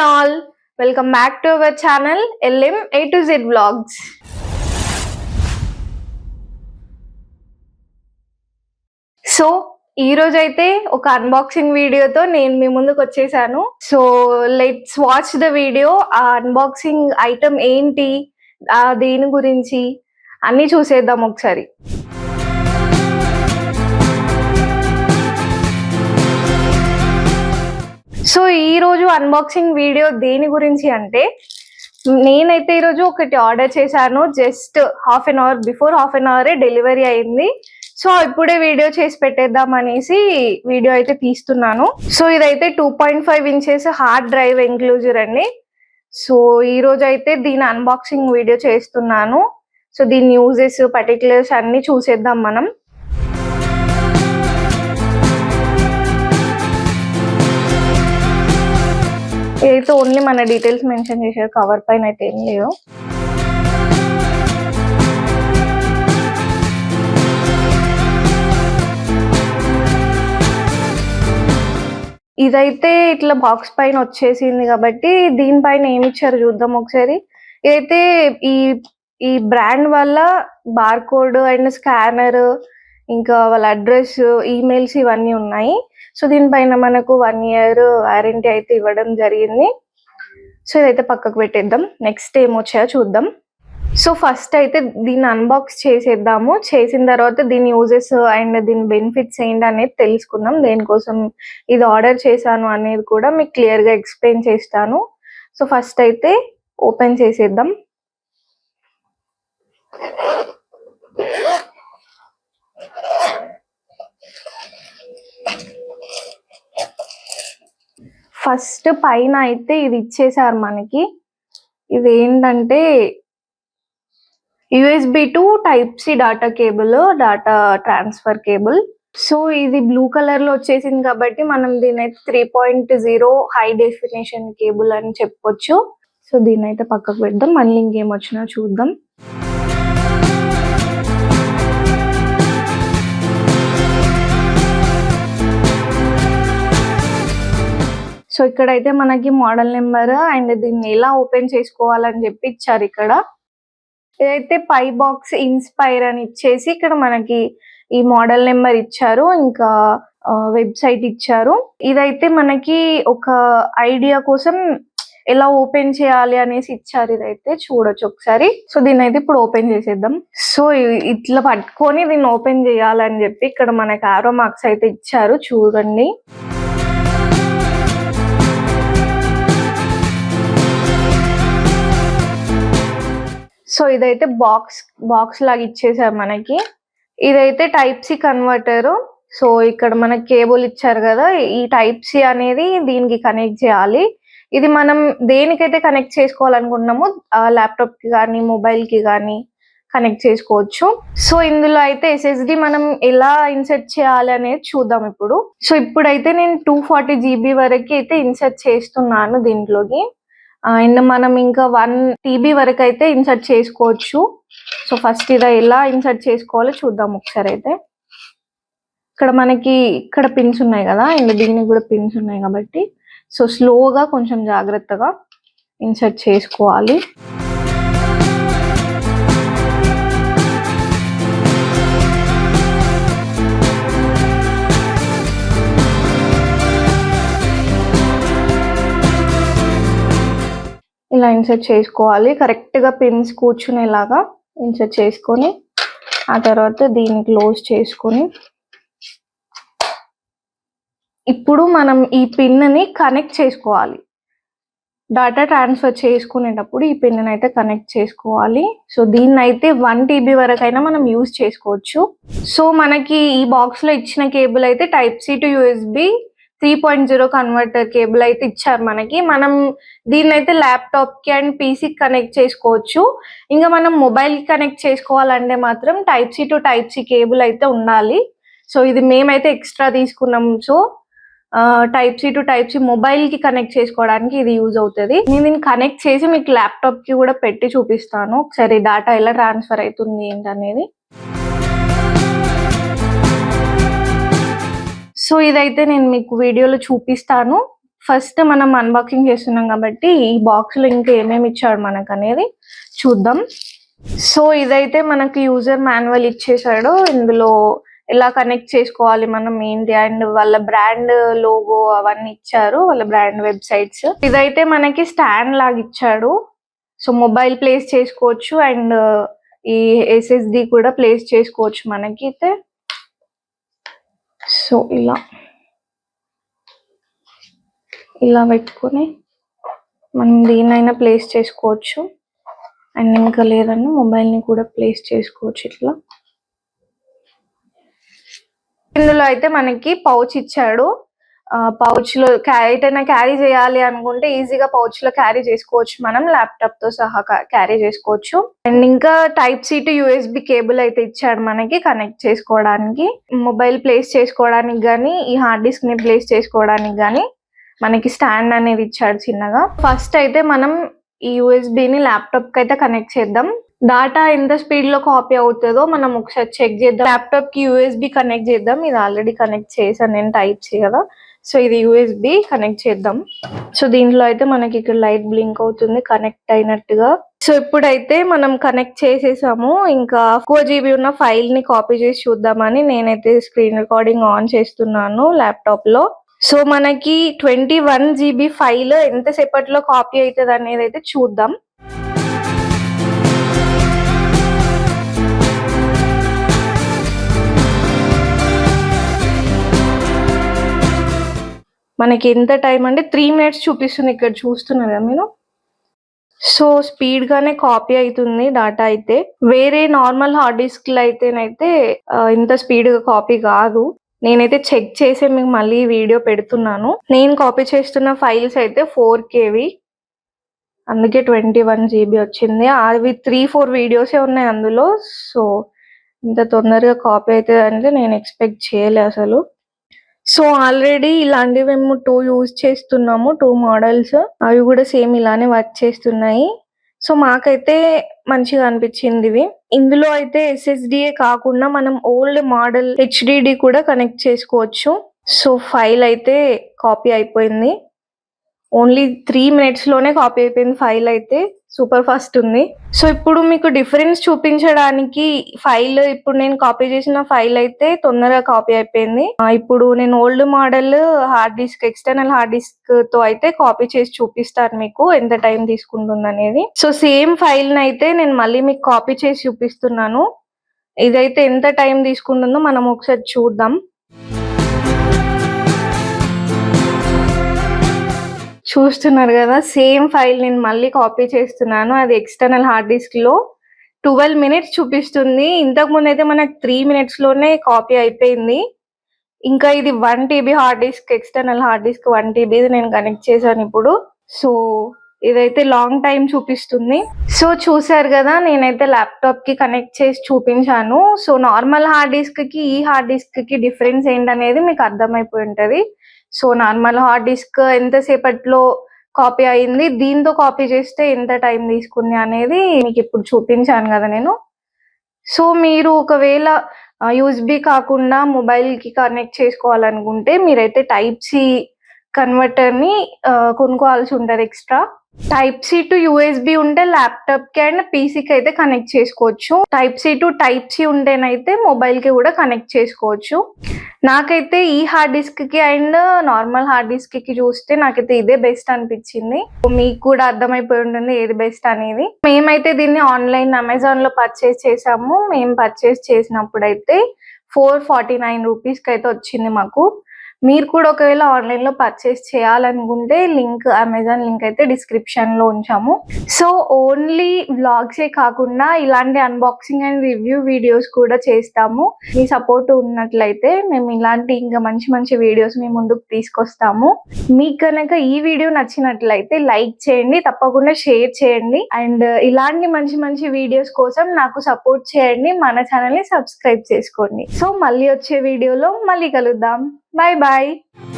all, welcome back to our channel LM A to Z Vlogs. So ఈ రోజు అయితే ఒక అన్బాక్సింగ్ వీడియోతో నేను మీ ముందుకు వచ్చేసాను. So let's watch the video. ఆ అన్బాక్సింగ్ ఐటమ్ ఏంటి, దేని గురించి అన్ని చూసేద్దాం ఒకసారి. సో ఈ రోజు అన్బాక్సింగ్ వీడియో దేని గురించి అంటే, నేనైతే ఈరోజు ఒకటి ఆర్డర్ చేశాను. Just half an hour delivery అయింది. సో ఇప్పుడే వీడియో చేసి పెట్టేద్దాం అనేసి వీడియో అయితే తీస్తున్నాను. సో ఇదైతే 2.5 ఇంచెస్ హార్డ్ డ్రైవ్ ఎన్క్లూజర్ అండి. సో ఈ రోజు అయితే దీని అన్బాక్సింగ్ వీడియో చేస్తున్నాను. సో దీని యూజెస్, పర్టికులర్స్ అన్ని చూసేద్దాం మనం. ఇదైతే ఓన్లీ మన డీటెయిల్స్ మెన్షన్ చేశారు, కవర్ పైన అయితే ఏం లేదు. ఇదైతే ఇట్లా బాక్స్ పైన వచ్చేసింది కాబట్టి దీనిపైన ఏమి ఇచ్చారు చూద్దాం ఒకసారి. ఇదైతే ఈ బ్రాండ్ వల్ల బార్ కోడ్ అండ్ స్కానర్, ఇంకా వాళ్ళ అడ్రస్, ఈమెయిల్స్ ఇవన్నీ ఉన్నాయి. సో దీనిపైన మనకు 1 year వారంటీ అయితే ఇవ్వడం జరిగింది. సో ఇదైతే పక్కకు పెట్టేద్దాం. నెక్స్ట్ ఏమొచ్చాయో చూద్దాం. సో ఫస్ట్ అయితే దీన్ని అన్బాక్స్ చేసేద్దాము. చేసిన తర్వాత దీని యూజెస్ అండ్ దీని బెనిఫిట్స్ ఏంటి అనేది తెలుసుకుందాం. దేనికోసం ఇది ఆర్డర్ చేశాను అనేది కూడా మీకు క్లియర్గా ఎక్స్ప్లెయిన్ చేస్తాను. సో ఫస్ట్ అయితే ఓపెన్ చేసేద్దాం. ఫస్ట్ పైన అయితే ఇది ఇచ్చేసారు మనకి. ఇది ఏంటంటే USB to Type-C data cable, data transfer cable. So ఇది బ్లూ కలర్ లో వచ్చేసింది కాబట్టి మనం దీని అయితే 3.0 హై డెఫినేషన్ కేబుల్ అని చెప్పొచ్చు. సో దీని అయితే పక్కకు పెడదాం, మళ్ళీ ఇంకేం వచ్చినా చూద్దాం. సో ఇక్కడైతే మనకి మోడల్ నెంబర్ అండ్ దీన్ని ఎలా ఓపెన్ చేసుకోవాలని చెప్పి ఇచ్చారు. ఇక్కడ ఇదైతే పై బాక్స్ ఇన్స్పైర్ అని ఇచ్చేసి ఇక్కడ మనకి ఈ మోడల్ నెంబర్ ఇచ్చారు, ఇంకా వెబ్సైట్ ఇచ్చారు. ఇదైతే మనకి ఒక ఐడియా కోసం ఎలా ఓపెన్ చేయాలి అనేసి ఇచ్చారు. ఇదైతే చూడొచ్చు ఒకసారి. సో దీన్ని అయితే ఇప్పుడు ఓపెన్ చేసేద్దాం. సో ఇట్లా పట్టుకొని దీన్ని ఓపెన్ చేయాలని చెప్పి ఇక్కడ మనకి ఆరో మార్క్స్ అయితే ఇచ్చారు, చూడండి. సో ఇదైతే బాక్స్ లాగా ఇచ్చేసారు మనకి. ఇదైతే Type-C కన్వర్టర్. సో ఇక్కడ మనకి కేబుల్ ఇచ్చారు కదా, ఈ Type-C అనేది దీనికి కనెక్ట్ చేయాలి. ఇది మనం దేనికైతే కనెక్ట్ చేసుకోవాలనుకుంటున్నామో ల్యాప్టాప్ కి కానీ మొబైల్ కి కానీ కనెక్ట్ చేసుకోవచ్చు. సో ఇందులో అయితే SSD మనం ఎలా ఇన్సర్ట్ చేయాలి అనేది చూద్దాం ఇప్పుడు. సో ఇప్పుడైతే నేను 240 GB వరకు అయితే ఇన్సర్ట్ చేస్తున్నాను దీంట్లోకి. అండ్ మనం ఇంకా 1 TB వరకు అయితే ఇన్సర్ట్ చేసుకోవచ్చు. సో ఫస్ట్ ఇది ఎలా ఇన్సర్ట్ చేసుకోవాలో చూద్దాం ఒకసారి. అయితే ఇక్కడ మనకి ఇక్కడ పిన్స్ ఉన్నాయి కదా, అండ్ దీనికి కూడా పిన్స్ ఉన్నాయి కాబట్టి సో స్లోగా కొంచెం జాగ్రత్తగా ఇన్సర్ట్ చేసుకోవాలి. ఇలా ఇన్సర్ట్ చేసుకోవాలి, కరెక్ట్ గా పిన్స్ కూర్చునేలాగా ఇన్సర్ట్ చేసుకొని ఆ తర్వాత దీన్ని క్లోజ్ చేసుకొని ఇప్పుడు మనం ఈ పిన్ ని కనెక్ట్ చేసుకోవాలి. డాటా ట్రాన్స్ఫర్ చేసుకునేటప్పుడు ఈ పిన్ అయితే కనెక్ట్ చేసుకోవాలి. సో దీన్ని అయితే 1 TB వరకు అయినా మనం యూజ్ చేసుకోవచ్చు. సో మనకి ఈ బాక్స్ లో ఇచ్చిన కేబుల్ అయితే Type-C to USB 3.0 converter cable అయితే ఇచ్చారు మనకి. మనం దీన్ని అయితే ల్యాప్టాప్ కి అండ్ PC కి కనెక్ట్ చేసుకోవచ్చు. ఇంకా మనం మొబైల్ కి కనెక్ట్ చేసుకోవాలంటే మాత్రం Type-C to Type-C కేబుల్ అయితే ఉండాలి. సో ఇది మేమైతే ఎక్స్ట్రా తీసుకున్నాం. So Type-C to Type-C mobile కి కనెక్ట్ చేసుకోవడానికి ఇది యూజ్ అవుతుంది. నేను దీన్ని కనెక్ట్ చేసి మీకు ల్యాప్టాప్ కి కూడా పెట్టి చూపిస్తాను ఒకసారి డాటా ఎలా ట్రాన్స్ఫర్ అవుతుంది ఏంటనేది. సో ఇదైతే నేను మీకు వీడియోలో చూపిస్తాను. ఫస్ట్ మనం అన్బాక్సింగ్ చేస్తున్నాం కాబట్టి ఈ బాక్స్ లో ఇంకా ఏమేమి ఇచ్చాడు మనకు అనేది చూద్దాం. సో ఇదైతే మనకు యూజర్ మాన్యువల్ ఇచ్చేసాడు. ఇందులో ఎలా కనెక్ట్ చేసుకోవాలి మనం ఏంటి అండ్ వాళ్ళ బ్రాండ్ లోగో అవన్నీ ఇచ్చారు, వాళ్ళ బ్రాండ్ వెబ్సైట్స్. ఇదైతే మనకి స్టాండ్ లాగా ఇచ్చాడు. సో మొబైల్ ప్లేస్ చేసుకోవచ్చు అండ్ ఈ ఎస్ఎస్డి కూడా ప్లేస్ చేసుకోవచ్చు మనకి అయితే. సో ఇలా పెట్టుకొని మనం దీన్నైనా ప్లేస్ చేసుకోవచ్చు అండ్ ఇంకా లేదన్నా మొబైల్ని కూడా ప్లేస్ చేసుకోవచ్చు ఇట్లా. ఇందులో అయితే మనకి పౌచ్ ఇచ్చాడు. పౌచ్ లో ఎటైనా క్యారీ చేయాలి అనుకుంటే ఈజీగా పౌచ్ లో క్యారీ చేసుకోవచ్చు, మనం ల్యాప్టాప్ తో సహా క్యారీ చేసుకోవచ్చు. అండ్ ఇంకా type C to USB cable అయితే ఇచ్చాడు మనకి కనెక్ట్ చేసుకోవడానికి, మొబైల్ ప్లేస్ చేసుకోవడానికి గానీ ఈ హార్డ్ డిస్క్ ని ప్లేస్ చేసుకోవడానికి గానీ మనకి స్టాండ్ అనేది ఇచ్చాడు చిన్నగా. ఫస్ట్ అయితే మనం ఈ యూఎస్బిని ల్యాప్టాప్ కి అయితే కనెక్ట్ చేద్దాం. డాటా ఎంత స్పీడ్ లో కాపీ అవుతుందో మనం ఒకసారి చెక్ చేద్దాం. ల్యాప్టాప్ కి యూఎస్బి కనెక్ట్ చేద్దాం. ఇది ఆల్రెడీ కనెక్ట్ చేశాను నేను టైప్ సి కదా. సో ఇది యూఎస్బి కనెక్ట్ చేద్దాం. సో దీంట్లో అయితే మనకి ఇక్కడ లైట్ బ్లింక్ అవుతుంది కనెక్ట్ అయినట్టుగా. సో ఇప్పుడైతే మనం కనెక్ట్ చేసేసాము. ఇంకా ఎక్కువ జీబీ ఉన్న ఫైల్ ని కాపీ చేసి చూద్దామని నేనైతే స్క్రీన్ రికార్డింగ్ ఆన్ చేస్తున్నాను ల్యాప్టాప్ లో. సో మనకి 21 GB ఫైల్ ఎంతసేపట్లో కాపీ అవుతుంది అనేది అయితే చూద్దాం. మనకి ఎంత టైం అంటే 3 minutes చూపిస్తుంది ఇక్కడ, చూస్తున్నారు కదా మీరు. సో స్పీడ్ గానే కాపీ అవుతుంది డాటా అయితే. వేరే నార్మల్ హార్డ్ డిస్క్ లో అయితేనైతే ఇంత స్పీడ్ గా కాపీ కాదు. నేనైతే చెక్ చేసి మీకు మళ్ళీ వీడియో పెడుతున్నాను. నేను కాపీ చేస్తున్న ఫైల్స్ అయితే 4KB, అందుకే 21 GB వచ్చింది. అవి 3-4 వీడియోసే ఉన్నాయి అందులో. సో ఇంత తొందరగా కాపీ అవుతుంది అంటే నేను ఎక్స్పెక్ట్ చేయలే అసలు. సో ఆల్రెడీ ఇలాంటివి మేము 2 యూజ్ చేస్తున్నాము, 2 మోడల్స్. అవి కూడా సేమ్ ఇలానే వర్క్ చేస్తున్నాయి. సో మాకైతే మంచిగా అనిపించింది ఇవి. ఇందులో అయితే ఎస్ఎస్డిఏ కాకుండా మనం ఓల్డ్ మోడల్ హెచ్డిడి కూడా కనెక్ట్ చేసుకోవచ్చు. సో ఫైల్ అయితే కాపీ అయిపోయింది. ఓన్లీ 3 minutes లోనే కాపీ అయిపోయింది ఫైల్ అయితే. సూపర్ ఫాస్ట్ ఉంది. సో ఇప్పుడు మీకు డిఫరెన్స్ చూపించడానికి ఫైల్, ఇప్పుడు నేను కాపీ చేసిన ఫైల్ అయితే తొందరగా కాపీ అయిపోయింది. ఇప్పుడు నేను old model hard disk, external hard disk తో అయితే కాపీ చేసి చూపిస్తాను మీకు ఎంత టైం తీసుకుంటుంది అనేది. సో సేమ్ ఫైల్ ని అయితే నేను మళ్ళీ మీకు కాపీ చేసి చూపిస్తున్నాను. ఇదైతే ఎంత టైం తీసుకుంటుందో మనం ఒకసారి చూద్దాం. చూస్తున్నారు కదా, సేమ్ ఫైల్ నేను మళ్ళీ కాపీ చేస్తున్నాను. అది ఎక్స్టర్నల్ హార్డ్ డిస్క్ లో 12 minutes చూపిస్తుంది. ఇంతకు ముందు అయితే మనకు 3 minutes లోనే కాపీ అయిపోయింది. ఇంకా ఇది 1 TB hard disk, external hard disk 1 TB నేను కనెక్ట్ చేశాను ఇప్పుడు. సో ఇదైతే లాంగ్ టైం చూపిస్తుంది. సో చూసారు కదా, నేనైతే ల్యాప్టాప్ కి కనెక్ట్ చేసి చూపించాను. సో నార్మల్ హార్డ్ డిస్క్ కి ఈ హార్డ్ డిస్క్ కి డిఫరెన్స్ ఏంటనేది మీకు అర్థమైపోయి ఉంటది. సో నార్మల్ హార్డ్ డిస్క్ ఎంతసేపట్లో కాపీ అయింది, దీంతో కాపీ చేస్తే ఎంత టైం తీసుకుంది అనేది మీకు ఇప్పుడు చూపించాను కదా నేను. సో మీరు ఒకవేళ యూఎస్బి కాకుండా మొబైల్ కి కనెక్ట్ చేసుకోవాలనుకుంటే మీరైతే టైప్ సి కన్వర్టర్ ని కొనుక్కోవాల్సి ఉంటుంది extra. Type C to USB ఉంటే ల్యాప్టాప్ కి అండ్ పీసీకి అయితే కనెక్ట్ చేసుకోవచ్చు. Type C to type C ఉంటేనైతే మొబైల్ కి కూడా కనెక్ట్ చేసుకోవచ్చు. నాకైతే ఈ హార్డ్ డిస్క్ కి అండ్ నార్మల్ హార్డ్ డిస్క్ కి చూస్తే నాకైతే ఇదే బెస్ట్ అనిపించింది. మీకు కూడా అర్థమైపోయి ఉంటుంది ఏది బెస్ట్ అనేది. మేమైతే దీన్ని ఆన్లైన్ అమెజాన్ లో పర్చేస్ చేసాము. మేము పర్చేస్ చేసినప్పుడు అయితే 449 రూపీస్ కి అయితే వచ్చింది మాకు. మీరు కూడా ఒకవేళ ఆన్లైన్ లో పర్చేస్ చేయాలనుకుంటే లింక్, అమెజాన్ లింక్ అయితే డిస్క్రిప్షన్ లో ఉంచాము. సో ఓన్లీ వ్లాగ్సే కాకుండా ఇలాంటి అన్బాక్సింగ్ అండ్ రివ్యూ వీడియోస్ కూడా చేస్తాము. మీ సపోర్ట్ ఉన్నట్లయితే మేము ఇలాంటి ఇంకా మంచి మంచి వీడియోస్ మీ ముందుకు తీసుకొస్తాము. మీకు కనుక ఈ వీడియో నచ్చినట్లయితే లైక్ చేయండి, తప్పకుండా షేర్ చేయండి అండ్ ఇలాంటి మంచి మంచి వీడియోస్ కోసం నాకు సపోర్ట్ చేయండి. మన ఛానల్ ని సబ్స్క్రైబ్ చేసుకోండి. సో మళ్ళీ వచ్చే వీడియోలో మళ్ళీ కలుద్దాం. Bye bye.